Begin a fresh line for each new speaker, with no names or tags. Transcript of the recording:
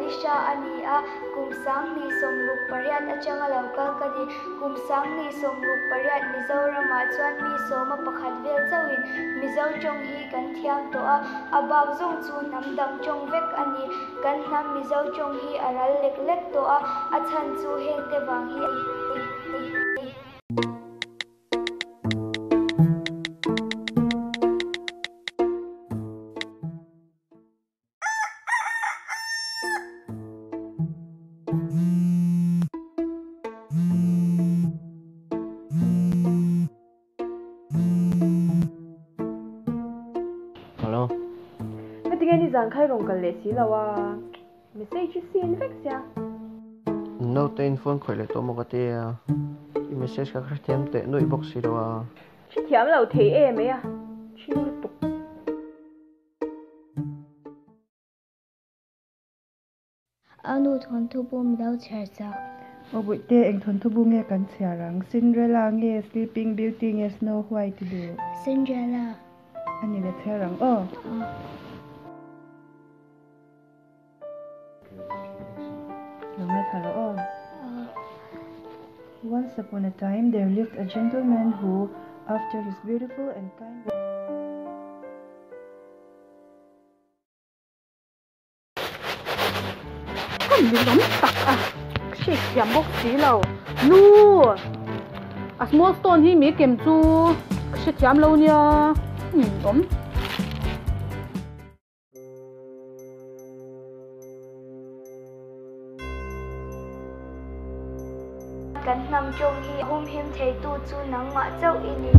Nisha Ania, Kumsang Ni Somruk Pariat Aṭanga Local Kadi, Kumsang Ni Somruk Pariat Mizo Ramachuan Mizo Mapakhatvel Zawin, Mizo Chong Hi Kan Thiam Toa, Abag Zong Chu Namdam Chong Vek Ani, Kan Nam Mizo Chong Hi Aral Lek Lek Toa, Achan Chu Heng Te Wang Hi.
Hello.
Tinggal ni zang khai rong kal le si lawa. Message si infect sia.
No te phone khoi le to mo ka te message ka khriam te no inbox si lawa.
Chi thiam lo thei em ya. Chi no tuk.
Anu thon thu bom dau char cha.
Obui te eng thon thu bu nge kan chiarang Cinderella nge Sleeping Beauty nge Snow White du.
Cinderella.
Ani le chiarang Once upon a time, there lived a gentleman who, after his beautiful and kind
a small stone hi mi kem chu shi thiam lo nia.
Kan Nam Chong Hi Hum Him Thei Tu Chu Nang Ma Chau Ini.